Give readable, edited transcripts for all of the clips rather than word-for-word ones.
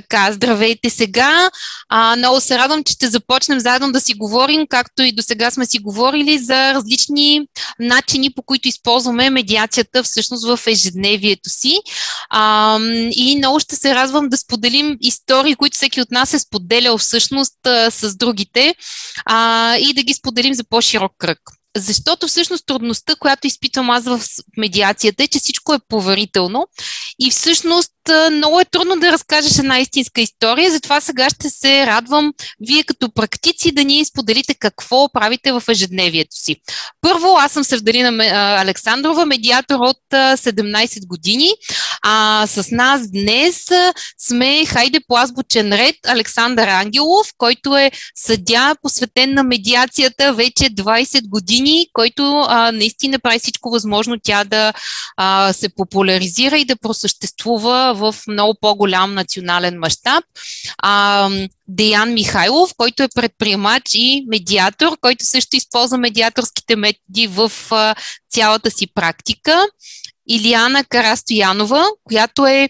Така, здравейте сега. Много се радвам, че ще започнем заедно да си говорим, както и до сега сме си говорили за различни начини, по които използваме медиацията всъщност в ежедневието си. И много ще се радвам да споделим истории, които всеки от нас е споделял всъщност с другите и да ги споделим за по-широк кръг. Защото всъщност трудността, която изпитвам аз в медиацията е, че всичко е поверително и всъщност много е трудно да разкажеш една истинска история, затова сега ще се радвам вие като практици да ни споделите какво правите в ежедневието си. Първо, аз съм Севдалина Александрова, медиатор от 17 години. С нас днес сме хайде по азбучен ред Александър Ангелов, който е съдия, посветен на медиацията вече 20 години, който наистина прави всичко възможно тя да се популяризира и да просъществува в много по-голям национален мащаб. Деян Михайлов, който е предприемач и медиатор, който също използва медиаторските методи в цялата си практика. Илияна Карастоянова, която е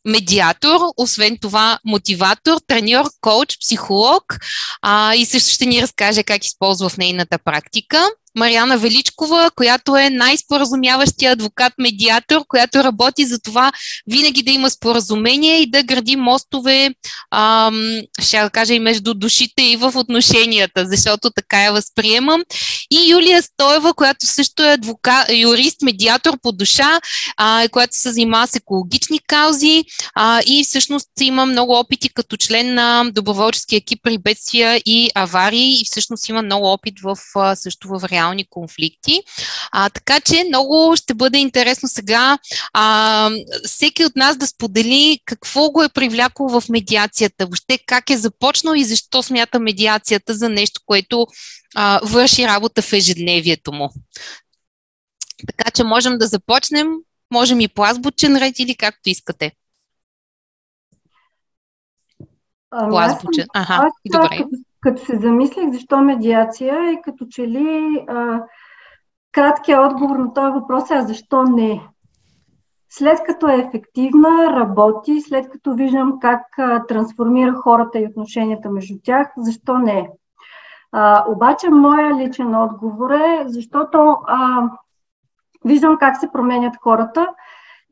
медиатор, освен това мотиватор, треньор, коуч, психолог и също ще ни разкаже как използва в нейната практика. Мариана Величкова, която е най-споразумяващия адвокат-медиатор, която работи за това винаги да има споразумение и да гради мостове, ще кажа и между душите и в отношенията, защото така я възприемам. И Юлия Стоева, която също е юрист, медиатор по душа, която се занимава с екологични каузи и всъщност има много опити като член на доброволчески екип при бедствия и аварии и всъщност има много опит също в реални конфликти. Така че много ще бъде интересно сега всеки от нас да сподели какво го е привлякло в медиацията, въобще как е започнал и защо смята медиацията за нещо, което върши работа в ежедневието му. Така че можем да започнем, можем и по азбучен ред или както искате. По азбучен. Добре. Като се замислих защо медиация и като че ли краткият отговор на този въпрос е защо не. След като е ефективна, работи, след като виждам как трансформира хората и отношенията между тях, защо не. Обаче моя личен отговор е, защото виждам как се променят хората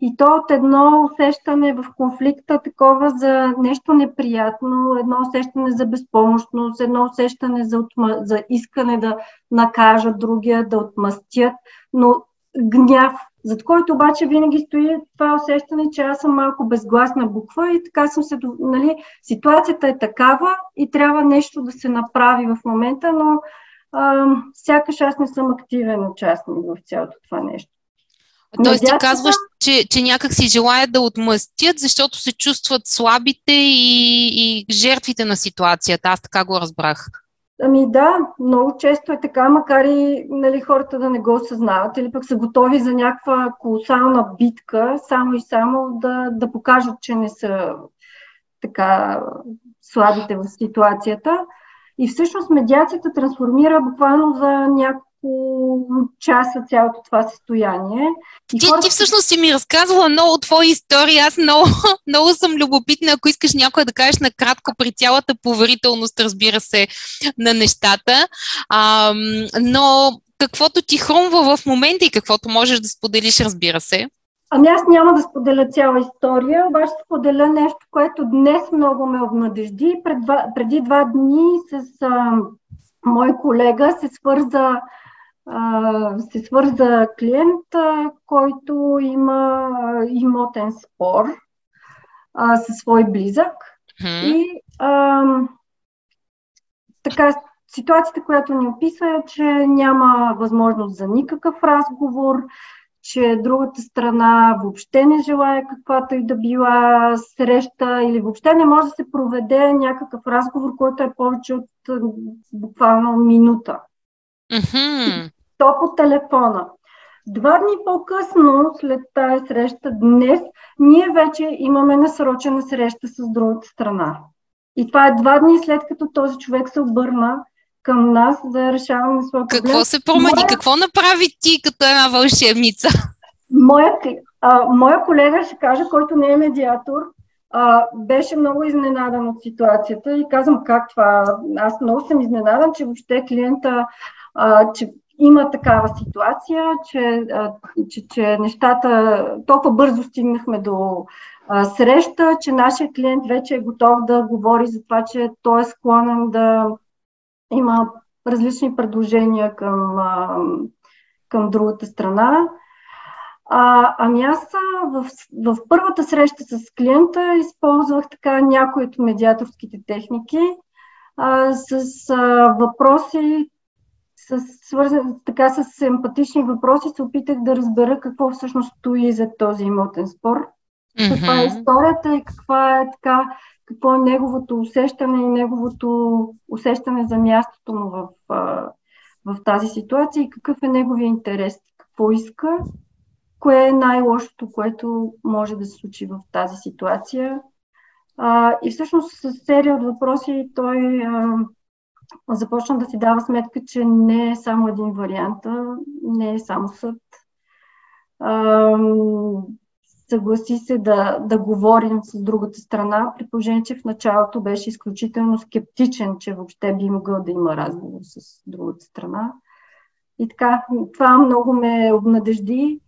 и то от едно усещане в конфликта такова за нещо неприятно, едно усещане за безпомощност, едно усещане за искане да накажат другия, да отмъстят, но гняв, зад който обаче винаги стои това усещане, че аз съм малко безгласна буква и така ситуацията е такава и трябва нещо да се направи в момента, но сякаш аз не съм активен участник в цялото това нещо. Тоест ти казваш, че някак си желаят да отмъстят, защото се чувстват слабите и жертвите на ситуацията. Аз така го разбрах. Да, много често е така, макар и хората да не го осъзнават или пък са готови за някаква колосална битка, само и само да покажат, че не са така слабите в ситуацията. И всъщност медиацията трансформира буквално за няколко часа цялото това състояние. Ти всъщност си ми разказвала много твои истории. Аз много съм любопитна, ако искаш някой да кажеш накратко при цялата поверителност, разбира се, на нещата. Но каквото ти хрумва в момента и каквото можеш да споделиш, разбира се. Аз няма да споделя цяла история, обаче споделя нещо, което днес много ме обнадежди. Преди 2 дни с мой колега се свърза клиент, който има имотен спор със свой близък. И така, ситуацията, която ни описва е, че няма възможност за никакъв разговор, че другата страна въобще не желая каквато и да била среща или въобще не може да се проведе някакъв разговор, който е повече от буквално минута. То по телефона. 2 дни по-късно, след тази среща, днес, ние вече имаме насрочена среща с другата страна. И това е 2 дни след като този човек се обърна към нас за решаване на своя проблем. Какво се промени? Какво направи ти като една вълшебница? Моя колега, ще кажа, който не е медиатор, беше много изненадан от ситуацията и казвам как това. Аз много съм изненадан, че въобще клиента, че има такава ситуация, че нещата толкова бързо стигнахме до среща, че нашия клиент вече е готов да говори за това, че той е склонен да има различни предложения към другата страна. Ами аз в първата среща с клиента използвах така някои от медиаторските техники с въпроси, с емпатични въпроси се опитах да разбера какво всъщност стои за този имотен спор. Каква е историята и какво е неговото усещане и неговото усещане за мястото му в тази ситуация и какъв е неговия интерес, какво иска, кое е най-лошото, което може да се случи в тази ситуация. И всъщност с серия от въпроси той започна да си дава сметка, че не е само един вариант, не е само съд. Съгласи се да говорим с другата страна, при положение, че в началото беше изключително скептичен, че въобще би могъл да има разговор с другата страна. И така, това много ме обнадежди.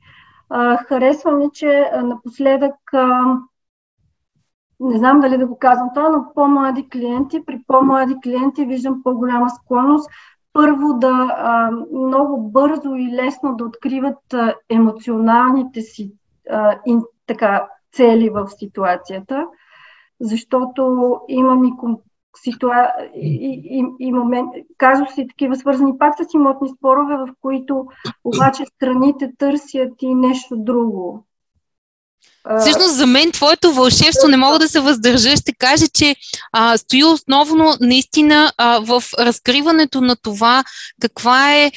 Харесва ми, че напоследък, не знам дали да го казвам това, но при по-млади клиенти виждам по-голяма склонност първо да много бързо и лесно да откриват емоционалните си цели в ситуацията, защото имам и казуси такива свързани пак с имотни спорове, в които обаче страните търсят и нещо друго. Всъщност за мен твоето вълшебство, не мога да се въздържа, ще кажа, че стои основно наистина в разкриването на това каква е,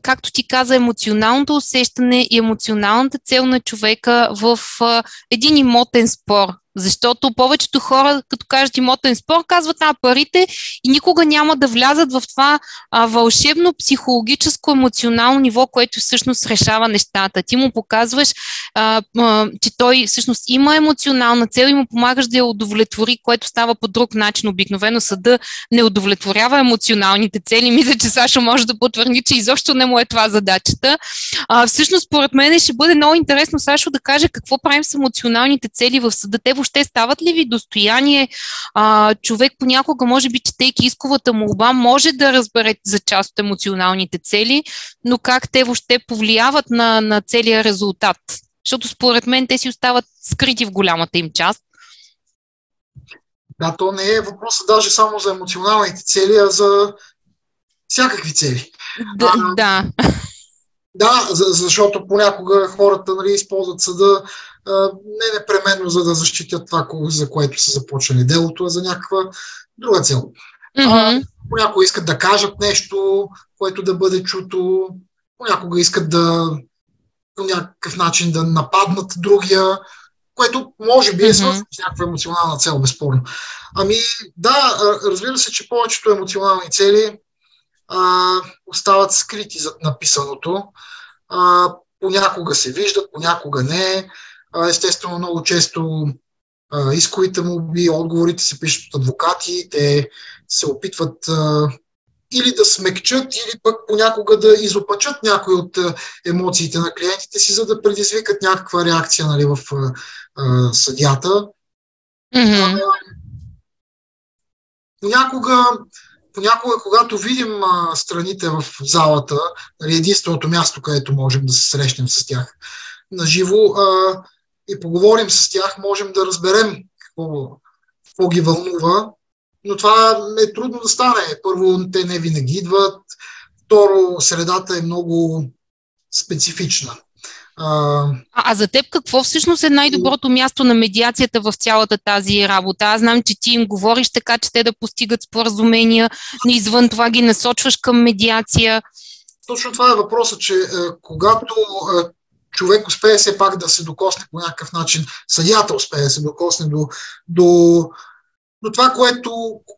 както ти каза, емоционалното усещане и емоционалната цел на човека в един имотен спор. Защото повечето хора, като кажат имотен спор, казват парите и никога няма да влязат в това вълшебно психологическо, емоционално ниво, което всъщност решава нещата. Ти му показваш, че той всъщност има емоционална цел и му помагаш да я удовлетвори, което става по друг начин. Обикновено съда не удовлетворява емоционалните цели. Мисля, че Сашо може да потвърди, че изобщо не му е това задачата. Всъщност, според мен ще бъде много интересно Сашо да каже какво правим с емоционалните цели в съда. Те въобще стават ли ви достояние? Човек понякога, може би, четейки исковата молба, може да разбере за част от емоционалните цели, но как те въобще повлияват на целия резултат? Защото според мен те си остават скрити в голямата им част. Да, то не е въпросът даже само за емоционалните цели, а за всякакви цели. Да. Да, защото понякога хората използват съда не непременно за да защитят това, за което са започнали делото, а за някаква друга цел. Понякога искат да кажат нещо, което да бъде чуто, понякога искат да по някакъв начин да нападнат другия, което може би е свързано с някаква емоционална цел, безспорно. Ами да, разбира се, че повечето емоционални цели остават скрити зад написаното. Понякога се виждат, понякога не. Естествено, много често исковите молби, отговорите се пишат от адвокати, те се опитват или да смекчат, или пък понякога да изопачат някои от емоциите на клиентите си, за да предизвикат някаква реакция в съдията. Понякога, когато видим страните в залата, единственото място, където можем да се срещнем с тях наживо и поговорим с тях, можем да разберем какво ги вълнува, но това е трудно да стане. Първо, те не винаги идват. Второ, средата е много специфична. За теб какво всъщност е най-доброто място на медиацията в цялата тази работа? Аз знам, че ти им говориш така, че те да постигат споразумения, но извън това ги насочваш към медиация. Точно това е въпросът, че когато човек успее все пак да се докосне по някакъв начин, съдията успее да се докосне до това,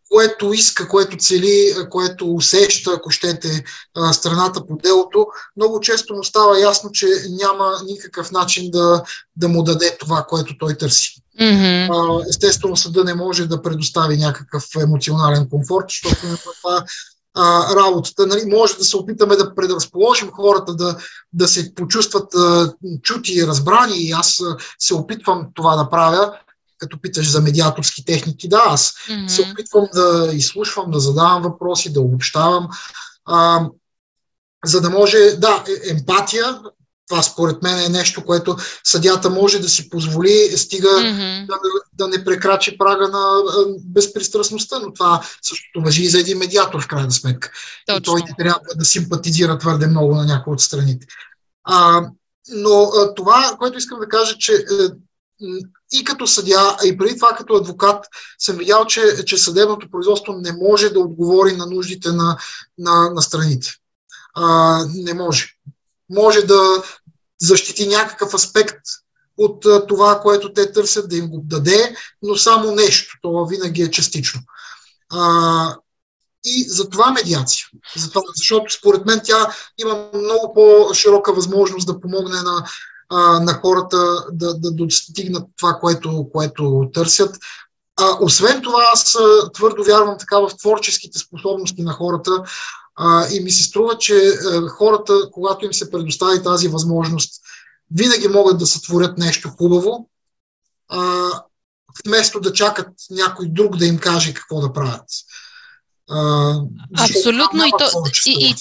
което иска, което цели, което усеща, ако щете, страната по делото, много често му става ясно, че няма никакъв начин да му даде това, което той търси. Естествено, съда не може да предостави някакъв емоционален комфорт, защото това работата. Нали, може да се опитаме да предразположим хората да се почувстват чути и разбрани, и аз се опитвам това да правя, като питаш за медиаторски техники. Да, аз се опитвам да изслушвам, да задавам въпроси, да обобщавам, за да може, емпатия. Това според мен е нещо, което съдията може да си позволи, стига да не прекрачи прага на безпристрастността, но това същото важи и за един медиатор в крайна сметка. Точно. И той не трябва да симпатизира твърде много на някои от страните. Но това, което искам да кажа, че и като съдия, и преди това като адвокат, съм видял, че съдебното производство не може да отговори на нуждите на страните. Не може. Може да защити някакъв аспект от това, което те търсят, да им го даде, но само нещо. Това винаги е частично. И за това медиация. Защото според мен тя има много по-широка възможност да помогне на хората да достигнат това, което търсят. Освен това, аз твърдо вярвам така в творческите способности на хората, и ми се струва, че хората, когато им се предостави тази възможност, винаги могат да сътворят нещо хубаво, вместо да чакат някой друг да им каже какво да правят. Абсолютно. И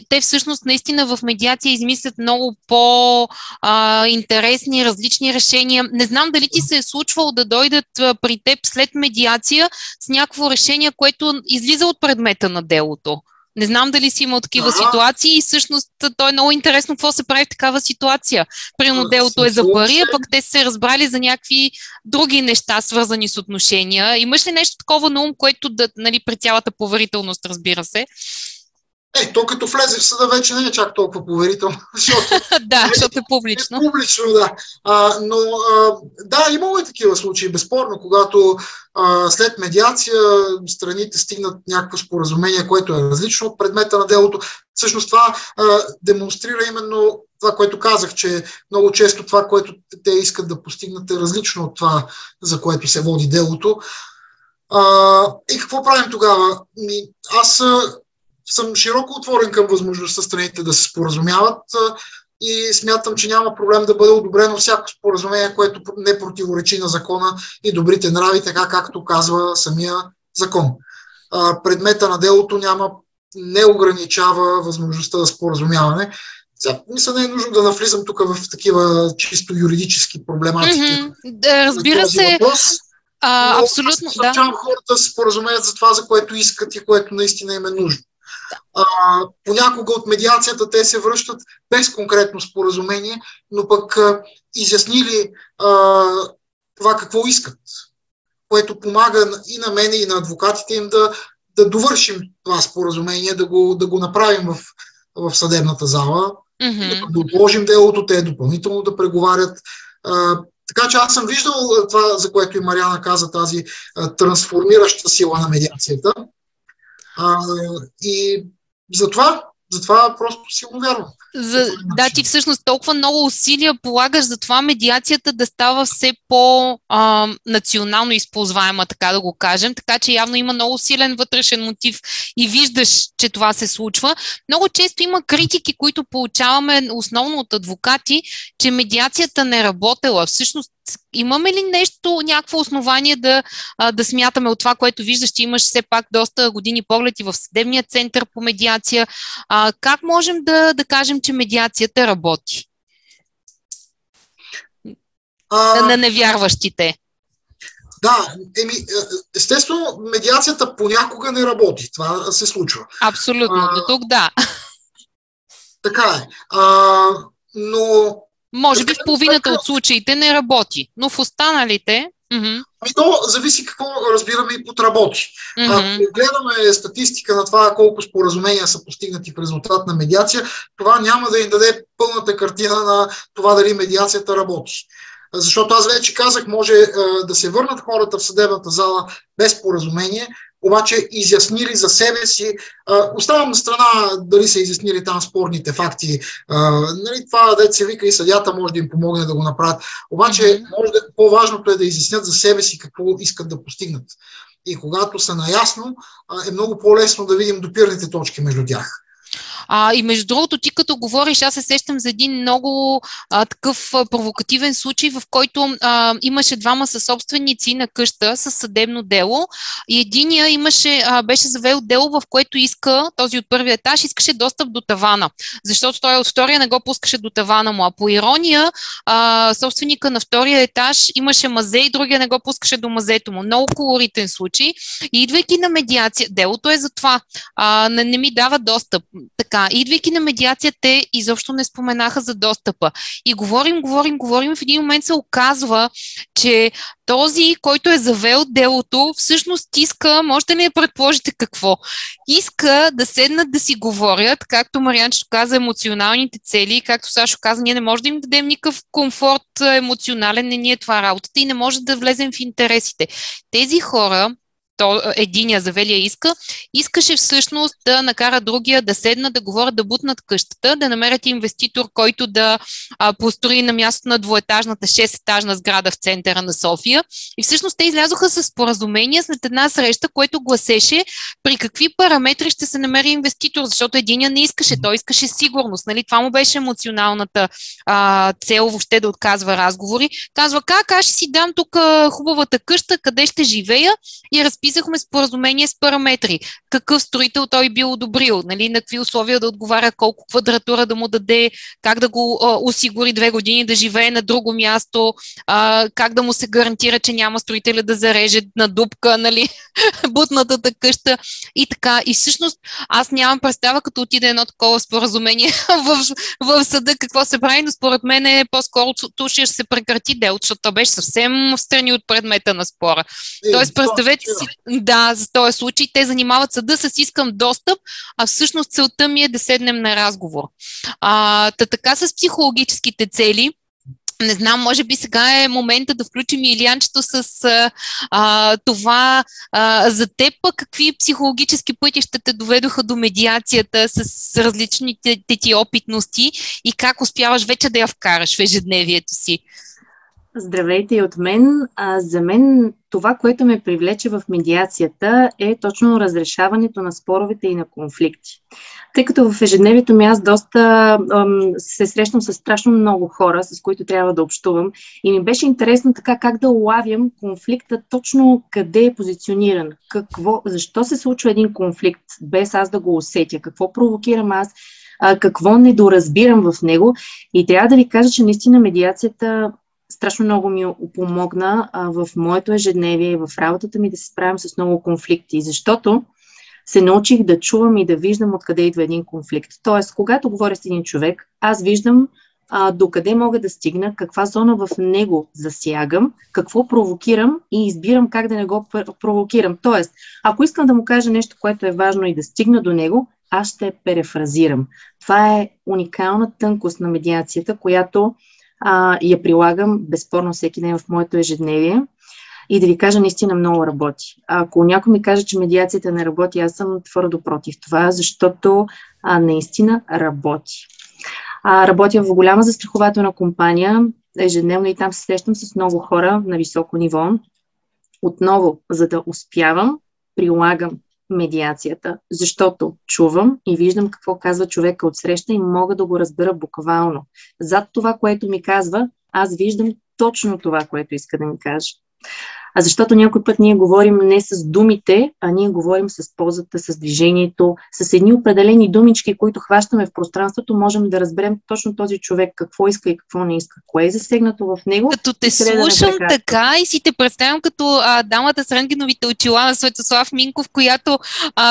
те всъщност наистина в медиация измислят много по-интересни, различни решения. Не знам дали ти се е случвало да дойдат при теб след медиация с някакво решение, което излиза от предмета на делото. Не знам дали си имал такива ситуации и всъщност то е много интересно какво се прави в такава ситуация. Примерно делото е за пари, а пък те се разбрали за някакви други неща, свързани с отношения. Имаш ли нещо такова на ум, което при цялата поверителност, разбира се? То като влезе в съда вече не е чак толкова поверително, защото е публично. Публично, да. Но имало и такива случаи, безспорно, когато след медиация страните стигнат някакво споразумение, което е различно от предмета на делото. Всъщност това демонстрира именно това, което казах, че много често това, което те искат да постигнат, е различно от това, за което се води делото. И какво правим тогава? Аз съм широко отворен към възможността страните да се споразумяват и смятам, че няма проблем да бъде одобрено всяко споразумение, което не противоречи на закона и добрите нрави, така както казва самия закон. Предмета на делото не ограничава възможността за споразумяване. Мисля, не е нужно да навлизам тук в такива чисто юридически проблематики. Разбира се. Абсолютно, да. Хората да се споразумеят за това, за което искат и което наистина им е нужно. Понякога от медиацията те се връщат без конкретно споразумение, но пък изяснили това какво искат, което помага и на мене, и на адвокатите им да довършим това споразумение, да го направим в съдебната зала, да отложим делото, те допълнително да преговарят. Така че аз съм виждал това, за което и Мариана каза, тази трансформираща сила на медиацията. И затова просто силно вярвам. Ти всъщност толкова много усилия полагаш за това медиацията да става все по-национално използваема, така да го кажем, така че явно има много силен вътрешен мотив и виждаш, че това се случва. Много често има критики, които получаваме основно от адвокати, че медиацията не работела. Всъщност имаме ли някакво основание да смятаме от това, което виждаш, че имаш все пак доста години поглед и в съдебния център по медиация? Как можем да кажем, че медиацията работи? На невярващите. Да, естествено, медиацията понякога не работи. Това се случва. Абсолютно, до тук да. Така е. Но може би в половината от случаите не работи, но в останалите... То зависи какво разбираме и под работи. Ако гледаме статистика на това колко споразумения са постигнати в резултат на медиация, това няма да им даде пълната картина на това дали медиацията работи. Защото аз вече казах, може да се върнат хората в съдебната зала без споразумение, обаче изяснили за себе си. Оставам на страна дали са изяснили там спорните факти. Нали, това деца вика и съдята може да им помогне да го направят. Обаче по-важното е да изяснят за себе си какво искат да постигнат. И когато са наясно, е много по-лесно да видим допирните точки между тях. И между другото, ти като говориш, аз се сещам за един много такъв провокативен случай, в който имаше двама съсобственици на къща с съдебно дело и единия беше завел дело, в което този от първия етаж искаше достъп до тавана, защото той от втория не го пускаше до тавана му. А по ирония, собственика на втория етаж имаше мазе и другия не го пускаше до мазето му. Много колоритен случай. И идвайки на медиация, делото е за това, не ми дава достъп. Така, идвайки на медиация, те изобщо не споменаха за достъпа. И говорим, в един момент се оказва, че този, който е завел делото, всъщност иска, може да не предположите какво, иска да седнат да си говорят, както Марианчето каза, емоционалните цели, както Сашо каза, ние не можем да им дадем никакъв комфорт емоционален, не ни е това работата и не може да влезем в интересите. Тези хора, единия завелия искаше всъщност да накара другия да седнат, да говорят, да бутнат къщата, да намерят инвеститор, който да построи на място на двоетажната 6-етажна сграда в центъра на София. И всъщност те излязоха с споразумение след една среща, което гласеше при какви параметри ще се намери инвеститор, защото единия не искаше, той искаше сигурност. Нали? Това му беше емоционалната цел въобще да отказва разговори. Казва, аз ще си дам тук хубавата къща, къде ще живея и разписахме споразумение с параметри. Какъв строител той бил одобрил, нали, на какви условия да отговаря, колко квадратура да му даде, как да го осигури 2 години да живее на друго място, как да му се гарантира, че няма строителя да зареже на дупка, нали, бутнатата къща и така. И всъщност аз нямам представа, като отиде едно такова споразумение в съда, какво се прави, но според мен е по-скоро ще се прекрати делото, защото то беше съвсем встрани от предмета на спора. Тоест, представете си, за този случай те занимават съда с искам достъп, а всъщност целта ми е да седнем на разговор. Така с психологическите цели, не знам, може би сега е момента да включим Илиянчето с това за теб, какви психологически пътища те доведоха до медиацията с различните ти опитности и как успяваш вече да я вкараш в ежедневието си? Здравейте и от мен. За мен това, което ме привлече в медиацията е точно разрешаването на споровете и на конфликти. Тъй като в ежедневието ми аз доста се срещам с страшно много хора, с които трябва да общувам и ми беше интересно така как да улавям конфликта точно къде е позициониран, защо се случва един конфликт без аз да го усетя, какво провокирам аз, какво недоразбирам в него и трябва да ви кажа, че наистина медиацията страшно много ми помогна в моето ежедневие и в работата ми да се справям с много конфликти, защото се научих да чувам и да виждам откъде идва един конфликт. Тоест, когато говоря с един човек, аз виждам докъде мога да стигна, каква зона в него засягам, какво провокирам и избирам как да не го провокирам. Тоест, ако искам да му кажа нещо, което е важно и да стигна до него, аз ще перефразирам. Това е уникална тънкост на медиацията, която я прилагам безспорно всеки ден в моето ежедневие и да ви кажа, наистина много работи. Ако някой ми каже, че медиацията не работи, аз съм твърдо против това, защото наистина работи. Работя в голяма застрахователна компания, ежедневно и там се срещам с много хора на високо ниво. Отново, за да успявам, прилагам медиацията, защото чувам и виждам какво казва човека отсреща и мога да го разбера буквално. Зад това, което ми казва, аз виждам точно това, което иска да ми каже. Защото някой път ние говорим не с думите, а ние говорим с позата, с движението, с едни определени думички, които хващаме в пространството, можем да разберем точно този човек какво иска и какво не иска, кое е засегнато в него. Като те слушам така и си те представям като дамата с рентгеновите очила на Светослав Минков, която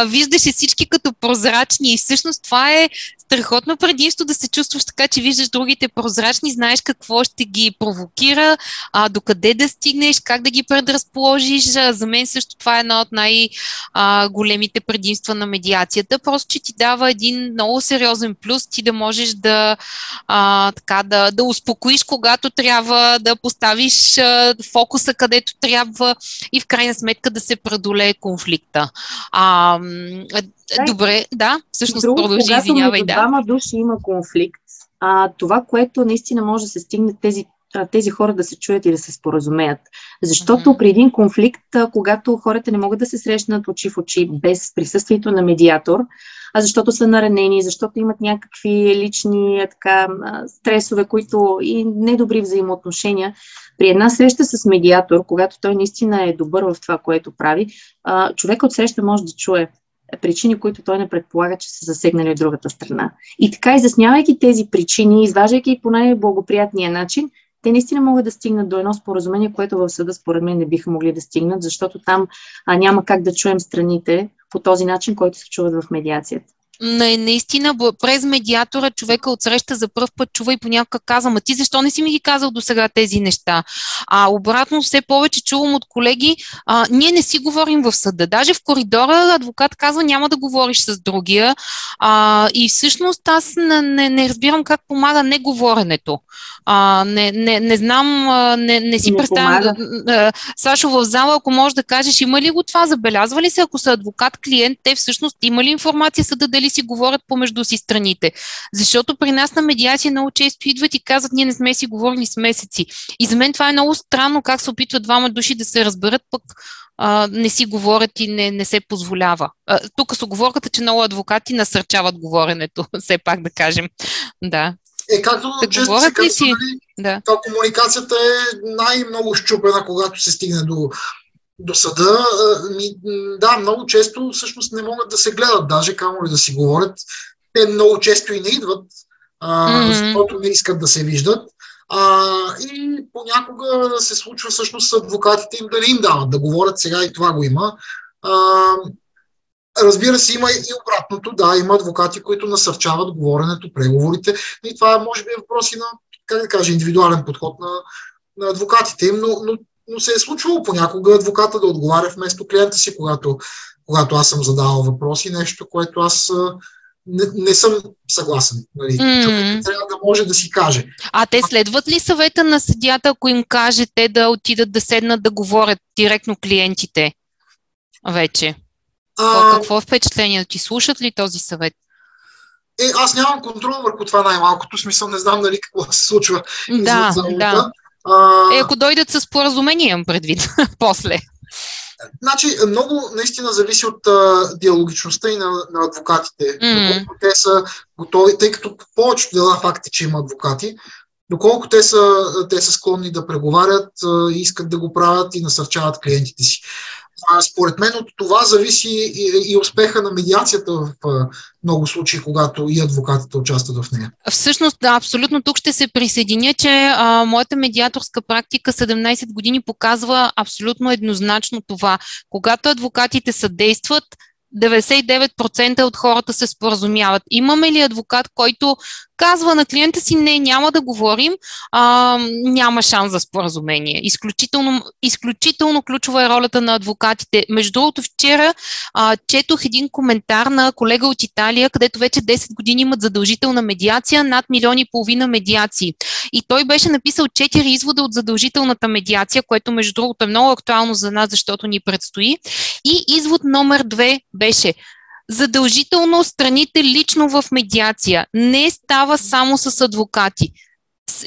виждаше всички като прозрачни и всъщност това е страхотно предимство да се чувстваш така, че виждаш другите прозрачни, знаеш какво ще ги провокира, докъде да стигнеш, как да ги предразпределиш разположиш. За мен също това е едно от най-големите предимства на медиацията. Просто, че ти дава един много сериозен плюс, ти да можеш да успокоиш, когато трябва, да поставиш фокуса където трябва и в крайна сметка да се преодолее конфликта. Добре, да, всъщност продължи, извинявай. Когато двама души има конфликт, това, което наистина може да се стигне тези хора да се чуят и да се споразумеят. Защото при един конфликт, когато хората не могат да се срещнат очи в очи без присъствието на медиатор, защото са наранени, защото имат някакви лични стресове, които и недобри взаимоотношения, при една среща с медиатор, когато той наистина е добър в това, което прави, човек от среща може да чуе причини, които той не предполага, че са засегнали от другата страна. И така, изяснявайки тези причини, изваждайки по най-благоприятния начин, те наистина могат да стигнат до едно споразумение, което в съда според мен не биха могли да стигнат, защото там няма как да чуем страните по този начин, който се чуват в медиацията. Наистина, през медиатора човека отсреща за пръв път чува и понякога казва: "Ма ти защо не си ми ги казал до сега тези неща?" Обратно, все повече чувам от колеги: "Ние не си говорим в съда." Даже в коридора адвокат казва: "Няма да говориш с другия." И всъщност аз не разбирам как помага неговоренето. Не знам, не си представям. Сашо, в зала, ако можеш да кажеш, има ли го това? Забелязва ли се, ако са адвокат-клиент, те всъщност има ли информация съда дали си говорят помежду си страните? Защото при нас на медиация много често идват и казват: "Ние не сме си говорили с месеци." И за мен това е много странно, как се опитват двама души да се разберат, пък не си говорят и не се позволява. Тук с оговорката, че много адвокати насърчават говоренето, все пак да кажем. Да. Както често се казва, нали, комуникацията е най-много щупена, когато се стигне до съда. Да, много често всъщност не могат да се гледат, даже камо ли да си говорят. Те много често и не идват, защото не искат да се виждат. И понякога се случва всъщност адвокатите им да не им дават да говорят, сега и това го има. Разбира се, има и обратното. Да, има адвокати, които насърчават говоренето, преговорите. И това може би е въпрос и на, как да кажа, индивидуален подход на адвокатите им, но се е случвало понякога адвоката да отговаря вместо клиента си, когато аз съм задавал въпроси, нещо, което аз не съм съгласен. Нали? Човек трябва да може да си каже. Те следват ли съвета на съдията, ако им каже те да отидат да седнат да говорят директно клиентите вече? Какво е впечатлението? Ти слушат ли този съвет? Аз нямам контрол върху това най-малкото, смисъл не знам нали какво се случва. Да. Ако дойдат с споразумение, имам предвид после. Значи, много наистина зависи от диалогичността и на адвокатите. Доколко те са готови, тъй като повечето дела факт е, че има адвокати, доколко те са склонни да преговарят, искат да го правят и насърчават клиентите си. Според мен от това зависи и успеха на медиацията в много случаи, когато и адвокатите участват в нея. Всъщност, да, абсолютно тук ще се присъединя, че моята медиаторска практика 17 години показва абсолютно еднозначно това. Когато адвокатите съдействат, 99% от хората се споразумяват. Имаме ли адвокат, който казва на клиента си: "Не, няма да говорим, няма шанс за споразумение." Изключително ключова е ролята на адвокатите. Между другото, вчера четох един коментар на колега от Италия, където вече 10 години имат задължителна медиация, над 1,5 милиона медиации. И той беше написал 4 извода от задължителната медиация, което между другото е много актуално за нас, защото ни предстои. И извод номер 2 беше: задължително страните лично в медиация. Не става само с адвокати.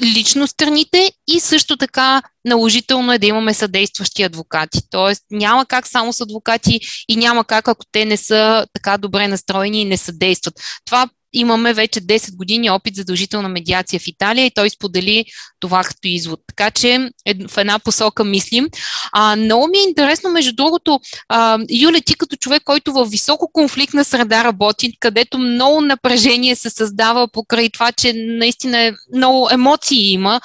Лично страните и също така наложително е да имаме съдействащи адвокати. Тоест няма как само с адвокати и няма как, ако те не са така добре настроени и не съдействат. Това имаме вече 10 години опит задължителна медиация в Италия и той сподели това като извод. Така че в една посока мислим. Много ми е интересно, между другото, Юля, ти като човек, който в високо конфликтна среда работи, където много напрежение се създава покрай това, че наистина много емоции има,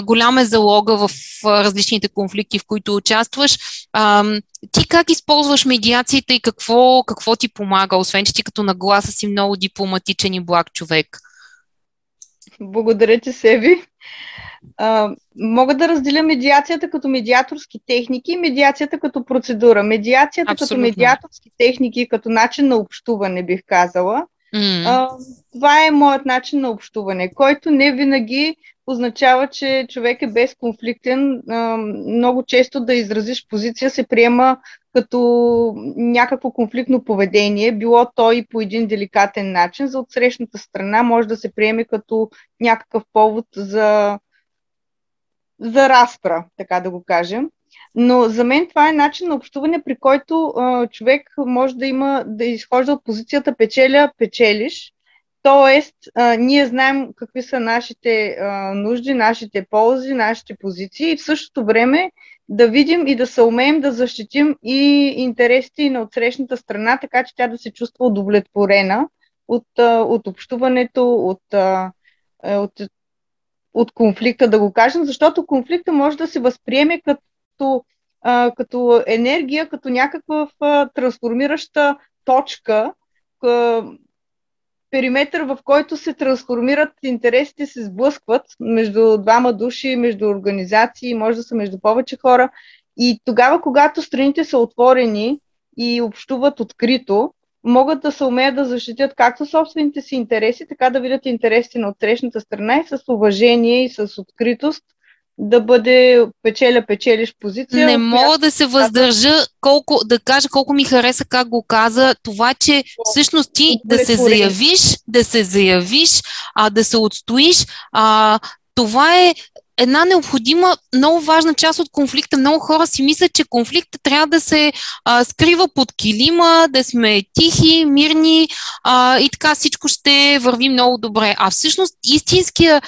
голям е залога в различните конфликти, в които участваш. Ти как използваш медиацията и какво ти помага, освен че ти като нагласа си много дипломатичен и благ човек? Благодаря ти, Себи. Мога да разделя медиацията като медиаторски техники и медиацията като процедура. Медиацията Абсолютно. като медиаторски техники, като начин на общуване, бих казала. Това е моят начин на общуване, който не винаги означава, че човек е безконфликтен. Много често да изразиш позиция се приема като някакво конфликтно поведение, било то и по един деликатен начин. За отсрещната страна може да се приеме като някакъв повод за разпра, така да го кажем. Но за мен това е начин на общуване, при който човек може да изхожда от позицията печеля-печелиш. Тоест, ние знаем какви са нашите нужди, нашите ползи, нашите позиции и в същото време да видим и да се умеем да защитим и интересите на отсрещната страна, така че тя да се чувства удовлетворена от общуването, от конфликта, да го кажем, защото конфликта може да се възприеме като енергия, като някаква трансформираща точка, периметър, в който се трансформират интересите, се сблъскват между двама души, между организации, може да са между повече хора. И тогава, когато страните са отворени и общуват открито, могат да се умеят да защитят както собствените си интереси, така да видят интересите на отсрещната страна и с уважение и с откритост да бъде печелиш позиция. Не мога да се въздържа да кажа колко ми хареса как го каза, това, че всъщност ти да се заявиш, да се отстоиш, това е една необходима, много важна част от конфликта. Много хора си мислят, че конфликтът трябва да се скрива под килима, да сме тихи, мирни и така всичко ще върви много добре. А всъщност истинския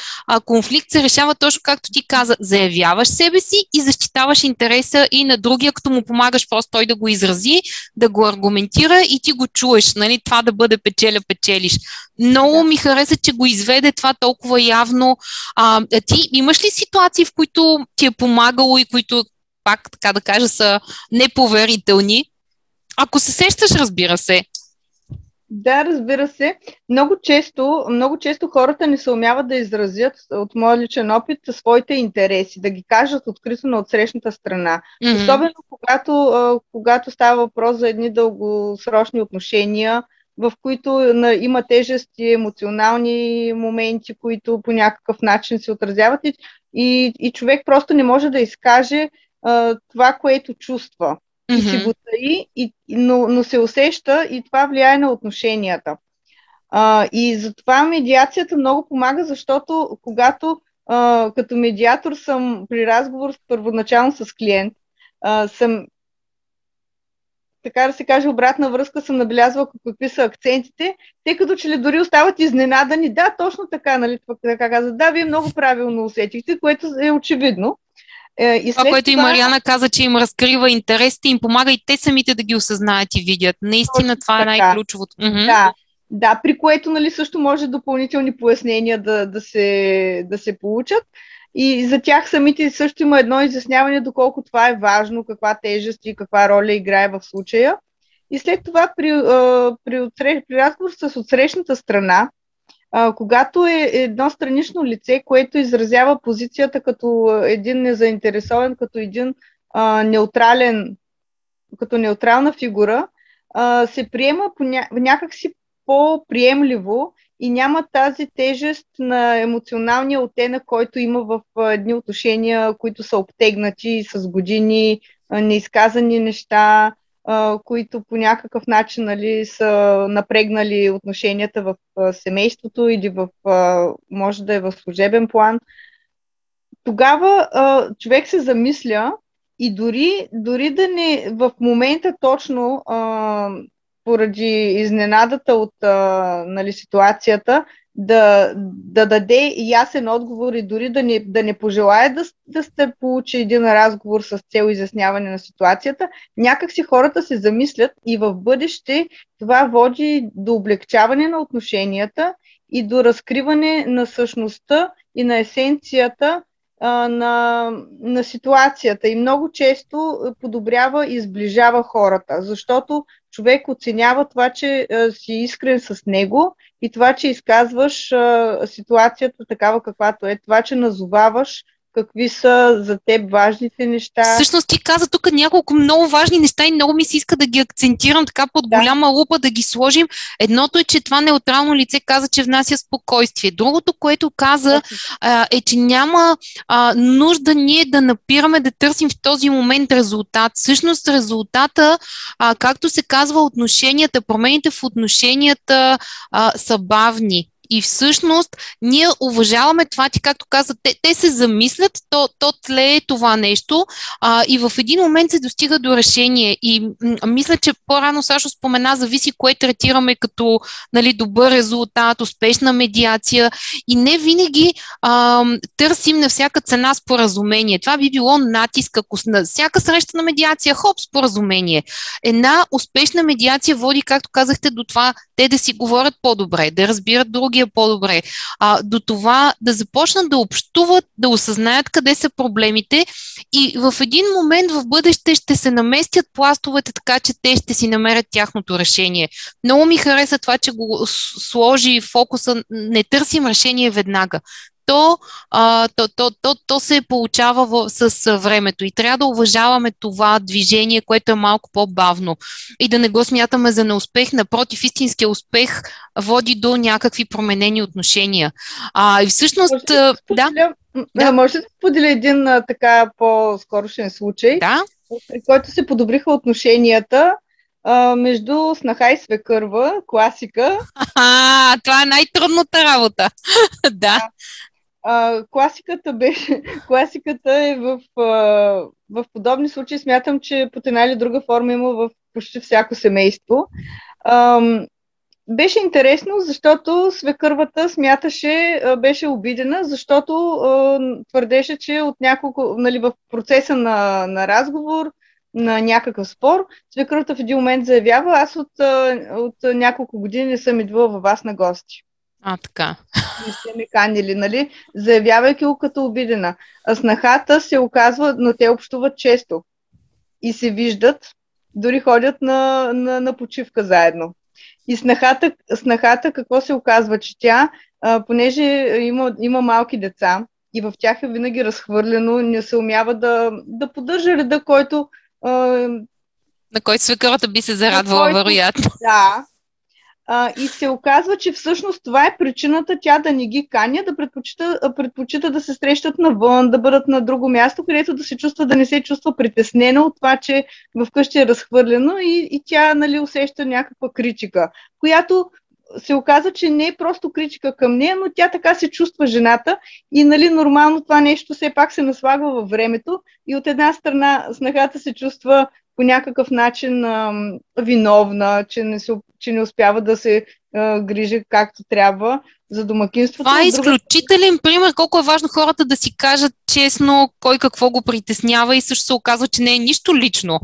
конфликт се решава точно както ти каза. Заявяваш себе си и защитаваш интереса и на другия, като му помагаш просто той да го изрази, да го аргументира и ти го чуеш. Нали? Това да бъде печелиш. Много ми хареса, че го изведе това толкова явно. Ти имаш ли ситуации, в които ти е помагало и които, пак така да кажа, са неповерителни? Ако се сещаш, разбира се. Да, разбира се. Много често хората не се умяват да изразят, от моя личен опит, своите интереси, да ги кажат открито на отсрещната страна. Особено когато става въпрос за едни дългосрочни отношения, в които има тежест и емоционални моменти, които по някакъв начин се отразяват и човек просто не може да изкаже това, което чувства. И си го таи, но се усеща и това влияе на отношенията. И затова медиацията много помага, защото когато като медиатор съм при разговор първоначално с клиент, съм, така да се каже, обратна връзка, съм набелязвала какви са акцентите, тъй като че ли дори остават изненадани. Да, точно така, нали, така каза. Да, вие много правилно усетихте, което е очевидно. Това, което и Мариана каза, че им разкрива интересите, им помага и те самите да ги осъзнаят и видят. Наистина това е най-ключовото. Да, при което, нали, също може допълнителни пояснения да се получат. И за тях самите също има едно изясняване доколко това е важно, каква тежест и каква роля играе в случая. И след това при разговор с отсрещната страна, когато е едно странично лице, което изразява позицията като един незаинтересован, като един неутрална фигура, се приема някакси по-приемливо и няма тази тежест на емоционалния оттенък, който има в едни отношения, които са обтегнати с години, неизказани неща, които по някакъв начин, нали, са напрегнали отношенията в семейството или може да е в служебен план. Тогава човек се замисля и дори да не в момента точно поради изненадата от нали, ситуацията, да даде ясен отговор и дори да не пожелае да сте получи един разговор с цел изясняване на ситуацията, някак си хората се замислят и в бъдеще това води до облегчаване на отношенията и до разкриване на същността и на есенцията на ситуацията и много често подобрява и сближава хората, защото човек оценява това, че си искрен с него и това, че изказваш ситуацията такава каквато е, това, че назоваваш какви са за теб важните неща. Всъщност ти каза тук няколко много важни неща и много ми се иска да ги акцентирам така под голяма лупа, да ги сложим. Едното е, че това неутрално лице каза, че внася спокойствие. Другото, което каза, е, че няма нужда ние да напираме, да търсим в този момент резултат. Всъщност резултата, както се казва, отношенията, промените в отношенията са бавни. И всъщност ние уважаваме това, ти както каза, те се замислят, то тлее това нещо и в един момент се достига до решение. И мисля, че по-рано Сашо спомена, зависи кое третираме като, нали, добър резултат, успешна медиация и не винаги търсим на всяка цена споразумение. Това би било натиск, ако на всяка среща на медиация, хоп, споразумение. Една успешна медиация води, както казахте, до това те да си говорят по-добре, да разбират другия по-добре, до това да започнат да общуват, да осъзнаят къде са проблемите и в един момент в бъдеще ще се наместят пластовете, така че те ще си намерят тяхното решение. Много ми хареса това, че го сложи фокуса, не търсим решение веднага. То се получава с времето и трябва да уважаваме това движение, което е малко по-бавно и да не го смятаме за неуспех. Напротив, истинския успех води до някакви променени отношения. И всъщност... Може да споделя един така по-скорошен случай, при който се подобриха отношенията между снаха и свекърва, класика. Това е най-трудната работа. Да. Класиката е в подобни случаи, смятам, че под една или друга форма има в почти всяко семейство. Беше интересно, защото свекървата беше обидена, защото твърдеше, че от няколко, нали, в процеса на разговор, на някакъв спор, свекървата в един момент заявява: аз от няколко години не съм идвала във вас на гости. Така. Не сте ме канили, нали? Заявявайки го като обидена. А снахата се оказва, но те общуват често и се виждат, дори ходят на почивка заедно. И снахата какво се оказва, че тя, понеже има малки деца и в тях е винаги разхвърлено, не се умява да поддържа реда, който... на който свекървата би се зарадвала, вероятно. Да. И се оказва, че всъщност това е причината тя да не ги каня, да предпочита да се срещат навън, да бъдат на друго място, където да не се чувства притеснена от това, че вкъщи е разхвърлено и тя, нали, усеща някаква критика, която се оказа, че не е просто критика към нея, но тя така се чувства жената и, нали, нормално това нещо все пак се наслагва във времето и от една страна снахата се чувства по някакъв начин виновна, че не успява да се грижи както трябва за домакинството. Това е изключителен пример колко е важно хората да си кажат честно кой какво го притеснява и също се оказва, че не е нищо лично.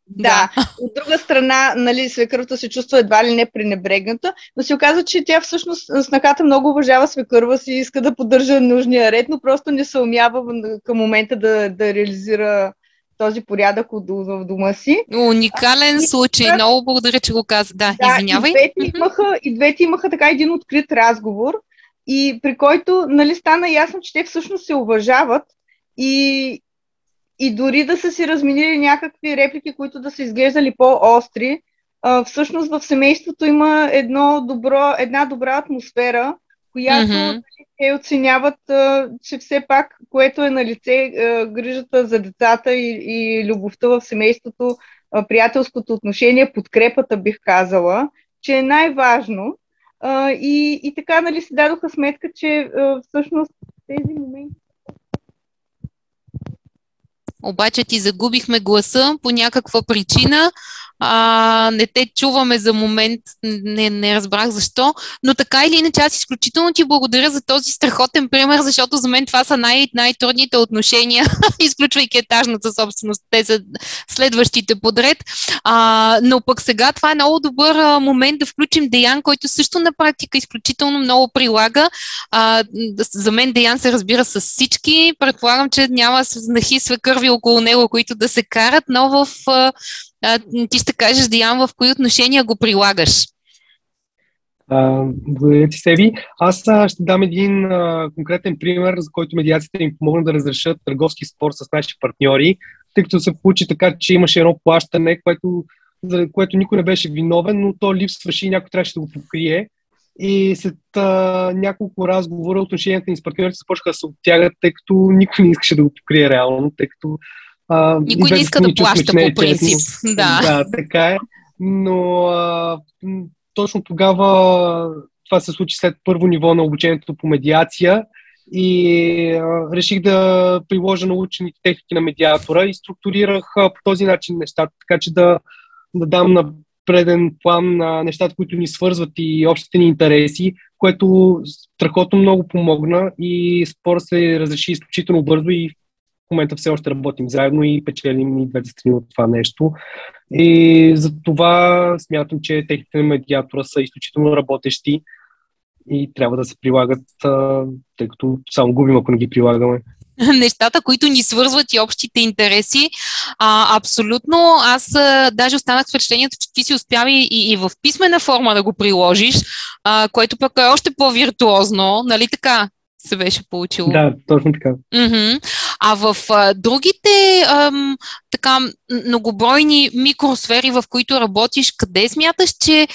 Да. От друга страна, нали, свекървата се чувства едва ли не пренебрегната, но се оказва, че тя всъщност снахата много уважава свекърва си и иска да поддържа нужния ред, но просто не се умява към момента да реализира този порядък в дома си. Уникален случай. Много благодаря, че го каза. Да, извинявай. И двете имаха така един открит разговор, и при който, нали, стана ясно, че те всъщност се уважават и дори да са си разменили някакви реплики, които да са изглеждали по-остри, всъщност в семейството има една добра атмосфера, която те оценяват, че все пак, което е на лице, грижата за децата и любовта в семейството, приятелското отношение, подкрепата, бих казала, че е най-важно. И така, нали, си дадоха сметка, че всъщност тези моменти... Обаче ти загубихме гласа по някаква причина. Не те чуваме за момент, не разбрах защо, но така или иначе аз изключително ти благодаря за този страхотен пример, защото за мен това са най-трудните отношения, изключвайки етажната собственост, те са следващите подред, но пък сега това е много добър момент да включим Деян, който също на практика изключително много прилага. За мен Деян се разбира с всички, предполагам, че няма снахи свекърви около него, които да се карат, но ти ще кажеш, Деян, в кои отношения го прилагаш? Благодаря ти, Себи. Аз ще дам един конкретен пример, за който медиацията им помогна да разрешат търговски спор с наши партньори, тъй като се получи така, че имаше едно плащане, за което никой не беше виновен, но то липсваше и някой трябваше да го покрие. И след няколко разговора отношенията ни с партньорите започнаха да се оттягат, тъй като никой не искаше да го покрие реално, тъй като никой не иска да плаща по принцип. Да, така е. Но точно тогава това се случи след първо ниво на обучението по медиация и реших да приложа научените техники на медиатора и структурирах по този начин нещата, така че да дам на преден план на нещата, които ни свързват и общите ни интереси, което страхотно много помогна и спорът се разреши изключително бързо и в момента все още работим заедно и печелим и двете страни от това нещо. И за това смятам, че техните на медиатора са изключително работещи и трябва да се прилагат, тъй като само губим, ако не ги прилагаме. Нещата, които ни свързват и общите интереси. Абсолютно. Аз даже останах с впечатлението, че ти си успява и в писмена форма да го приложиш, което пък е още по-виртуозно. Нали така се беше получило? Да, точно така. А в другите така многобройни микросфери, в които работиш, къде смяташ, че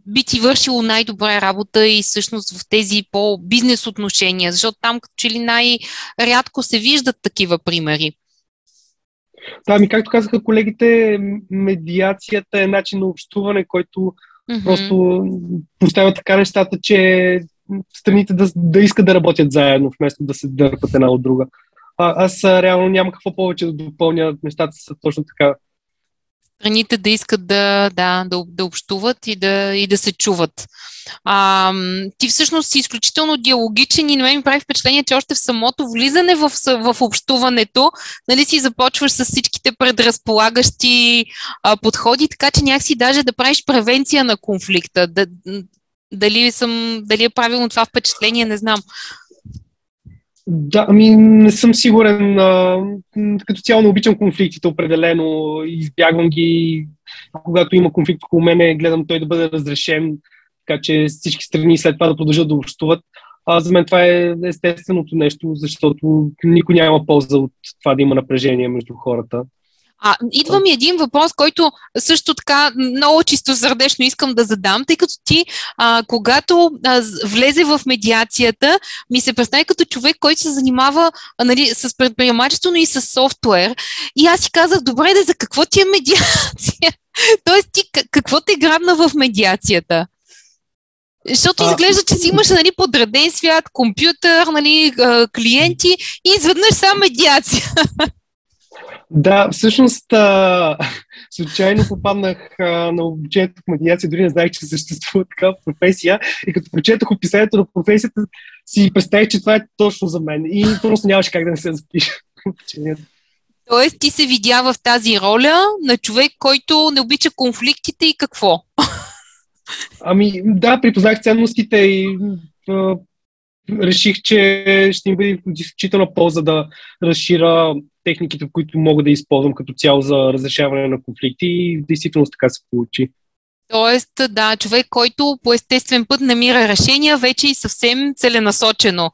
би ти вършило най-добра работа и всъщност в тези по-бизнес отношения? Защото там като че ли най-рядко се виждат такива примери. Да, както казаха колегите, медиацията е начин на общуване, който просто поставя така нещата, че страните да искат да работят заедно, вместо да се дърпат една от друга. Аз реално няма какво повече да допълня, нещата са точно така. Страните да искат да общуват и да се чуват. Ти всъщност си изключително диалогичен и на мен ми прави впечатление, че още в самото влизане в общуването, нали, си започваш с всичките предразполагащи подходи, така че някакси даже да правиш превенция на конфликта. Дали е правилно това впечатление, не знам. Да, не съм сигурен. Като цяло не обичам конфликтите определено. Избягвам ги. Когато има конфликт около мене, гледам той да бъде разрешен, така че всички страни след това да продължат да общуват. За мен това е естественото нещо, защото никой няма полза от това да има напрежение между хората. Идва ми един въпрос, който също така много чисто сърдечно искам да задам, тъй като ти, когато влезе в медиацията, ми се представи като човек, който се занимава, нали, с предприемачество, но и с софтуер. И аз си казах, добре, за какво ти е медиация? Тоест ти какво те грабна в медиацията? Защото изглежда, че си имаш, нали, подреден свят, компютър, нали, клиенти и изведнъж само медиация. Да, всъщност случайно попаднах на обучението в медиация, дори не знаех, че съществува такава професия и като прочетох описанието на професията си представих, че това е точно за мен и просто нямаше как да не се запиша в обучението. Тоест ти се видя в тази роля на човек, който не обича конфликтите и какво? Да, припознах ценностите и реших, че ще им бъде изключителна полза да разширя техниките, които мога да използвам като цяло за разрешаване на конфликти и действително така се получи. Тоест, да, човек, който по естествен път намира решения, вече и съвсем целенасочено.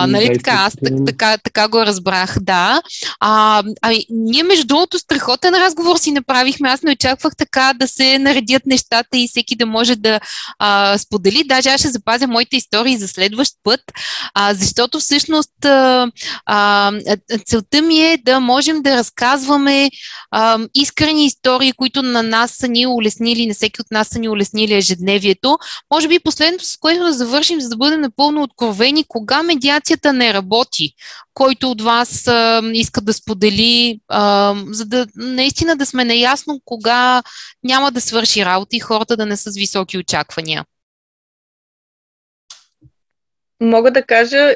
Нали така, аз така го разбрах, да. Ние, между другото, страхотен разговор си направихме. Аз не очаквах така да се наредят нещата и всеки да може да сподели. Даже аз ще запазя моите истории за следващ път, защото всъщност целта ми е да можем да разказваме искрени истории, които на нас са ни улеснили, на всеки от нас са ни улеснили ежедневието. Може би последното, с което да завършим, за да бъдем напълно откровени, кога медиацията не работи, който от вас иска да сподели, за да наистина да сме наясно кога няма да свърши работа и хората да не са с високи очаквания. Мога да кажа,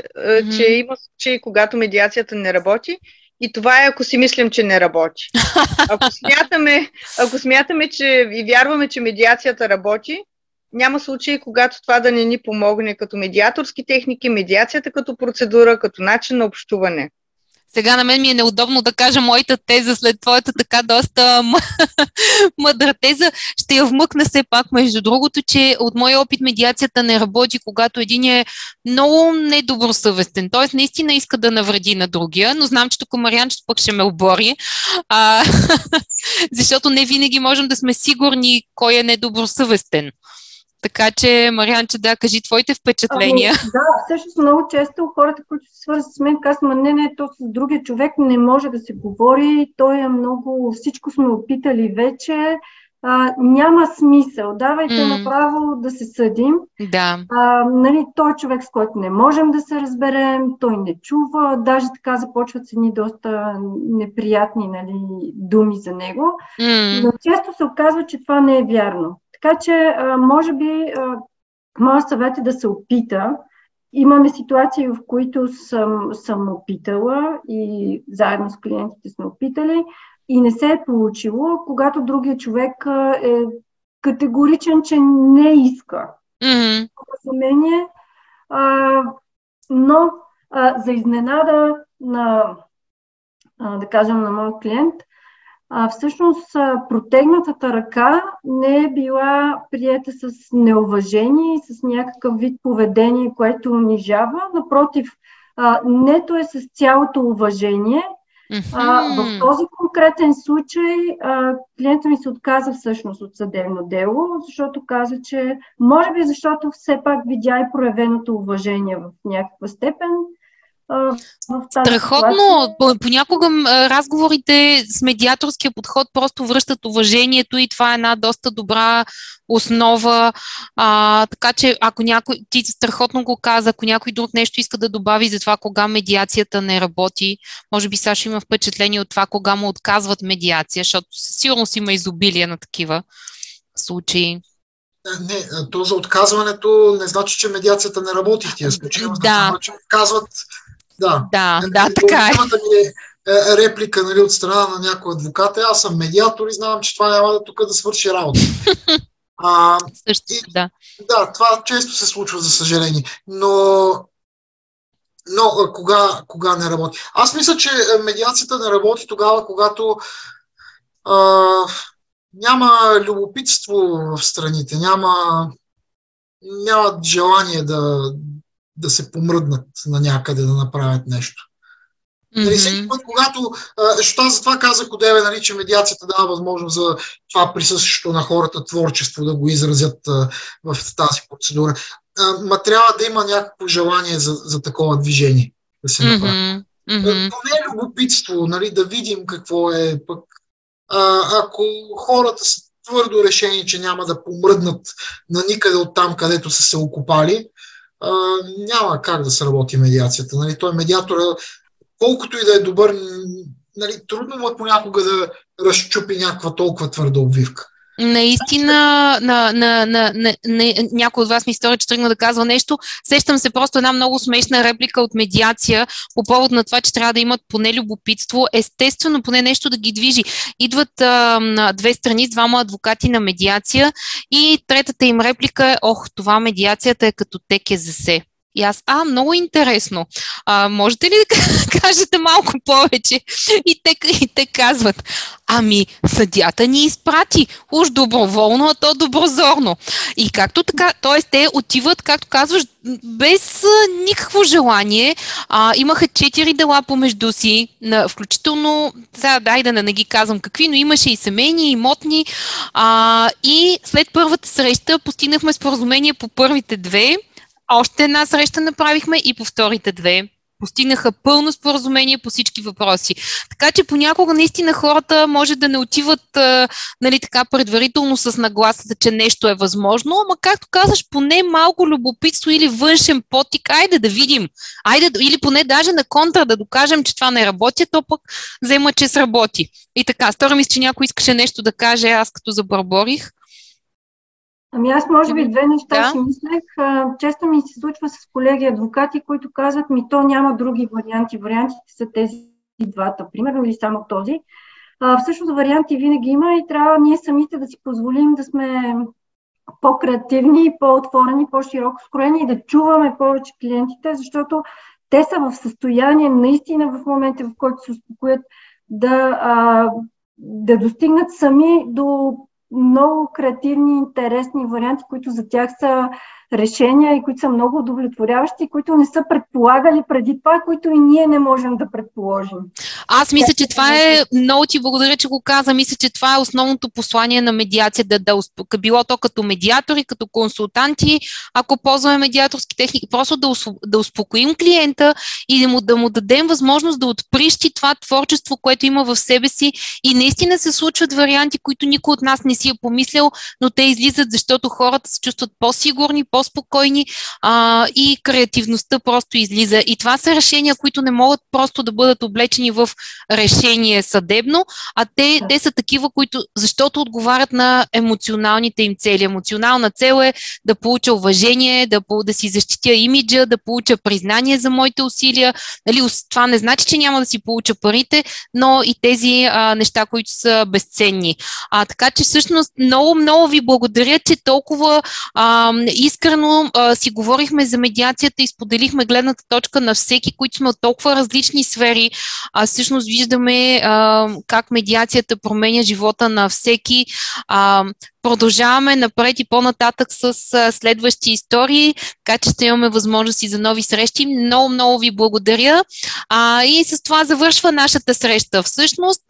че има случаи, когато медиацията не работи. И това е, ако си мислим, че не работи. Ако смятаме, че и вярваме, че медиацията работи, няма случаи, когато това да не ни помогне като медиаторски техники, медиацията като процедура, като начин на общуване. Сега на мен ми е неудобно да кажа моята теза след твоята така доста мъдра теза. Ще я вмъкна все пак, между другото, че от моя опит медиацията не работи, когато един е много недобросъвестен. Тоест, наистина иска да навреди на другия, но знам, че тук Марианчето пък ще ме обори, защото не винаги можем да сме сигурни кой е недобросъвестен. Така че, Марианче, да, кажи твоите впечатления. Да, всъщност много често хората, които се свързват с мен, казват, не, то с другия човек не може да се говори, той е много, всичко сме опитали вече, няма смисъл, давайте направо да се съдим. Да. Нали, той е човек, с който не можем да се разберем, той не чува, даже така започват с едни доста неприятни, нали, думи за него, но често се оказва, че това не е вярно. Така че, може би, моят съвет е да се опита. Имаме ситуации, в които съм опитала и заедно с клиентите сме опитали и не се е получило, когато другия човек е категоричен, че не иска. Разумение, но за изненада да кажем, на моят клиент, всъщност протегнатата ръка не е била приета с неуважение и с някакъв вид поведение, което унижава. Напротив, нето е с цялото уважение. В този конкретен случай клиентът ми се отказа всъщност от съдебно дело, защото каза, че може би защото все пак видя и проявеното уважение в някаква степен. Страхотно. Понякога разговорите с медиаторския подход просто връщат уважението и това е една доста добра основа. Така че ако някой, ти страхотно го каза, ако някой друг нещо иска да добави за това кога медиацията не работи, може би Сашо има впечатление от това кога му отказват медиация, защото сигурно си има изобилие на такива случаи. Не, то за отказването не значи, че медиацията не работи в тия случаи. Да. Че отказват. Да, така е. Имата ми е реплика, нали, от страна на някой адвокат. Аз съм медиатор и знам, че това няма тук да свърши работа. Да, това често се случва, за съжаление. Но кога не работи? Аз мисля, че медиацията не работи тогава, когато няма любопитство в страните, няма желание да се помръднат на някъде да направят нещо. Нали, всеки път, когато... Аз затова казах одеве, нали, че медиацията дава възможност за това присъстващото на хората творчество да го изразят в тази процедура. Ма трябва да има някакво желание за такова движение да се направи. Поне любопитство, нали, да видим какво е пък. Ако хората са твърдо решени, че няма да помръднат на никъде от там, където са се окопали, няма как да се работи медиацията. Нали? Той медиатора, колкото и да е добър, нали, трудно му понякога да разчупи някаква толкова твърда обвивка. Наистина, някой от вас ми стори, че тръгна да казва нещо. Сещам се просто една много смешна реплика от медиация по повод на това, че трябва да имат поне любопитство. Естествено, поне нещо да ги движи. Идват две страни с двама адвокати на медиация и третата им реплика е: това медиацията е като ТКЗС. И аз, много интересно. Можете ли да кажете малко повече? И те казват: съдията ни изпрати. Уж доброволно, а то доброзорно. И както така, т.е. те отиват, както казваш, без никакво желание. Имаха 4 дела помежду си, включително, сега да не ги казвам какви, но имаше и семейни, и имотни. И след първата среща постигнахме споразумение по първите 2. Още една среща направихме и по вторите 2. Постигнаха пълно споразумение по всички въпроси. Така че понякога наистина хората може да не отиват нали, така предварително с нагласата, че нещо е възможно, ама както казаш, поне малко любопитство или външен потик, айде да видим. Или поне даже на контра да докажем, че това не работи, то пък взема, че сработи. И така, стора ми, че някой искаше нещо да каже, аз като забърборих. Аз може би 2 неща си мислех. Често ми се случва с колеги адвокати, които казват: то няма други варианти. Вариантите са тези двата, примерно, или само този. Всъщност варианти винаги има и трябва ние самите да си позволим да сме по-креативни, по-отворени, по-широко скроени и да чуваме повече клиентите, защото те са в състояние наистина в момента, в който се успокоят, да достигнат сами до много креативни, интересни варианти, които за тях са решения и които са много удовлетворяващи, които не са предполагали преди това, които и ние не можем да предположим. Аз мисля, че това е, много ти благодаря, че го каза, мисля, че това е основното послание на медиацията, било то като медиатори, като консултанти, ако ползваме медиаторски техники, просто да успокоим клиента и да му дадем възможност да отприщи това творчество, което има в себе си, и наистина се случват варианти, които никой от нас не си е помислял, но те излизат, защото хората се чувстват по-сигурни, по-спокойни и креативността просто излиза. И това са решения, които не могат просто да бъдат облечени в решение съдебно, а те са такива, които, защото отговарят на емоционалните им цели. Емоционална цел е да получа уважение, да си защитя имиджа, да получа признание за моите усилия. Нали, това не значи, че няма да си получа парите, но и тези неща, които са безценни. Така че всъщност много ви благодаря, че толкова искрено си говорихме за медиацията и споделихме гледната точка на всеки, които сме от толкова различни сфери. Всъщност виждаме как медиацията променя живота на всеки. Продължаваме напред и по-нататък с следващи истории, така че ще имаме възможности за нови срещи. Много ви благодаря. И с това завършва нашата среща. Всъщност,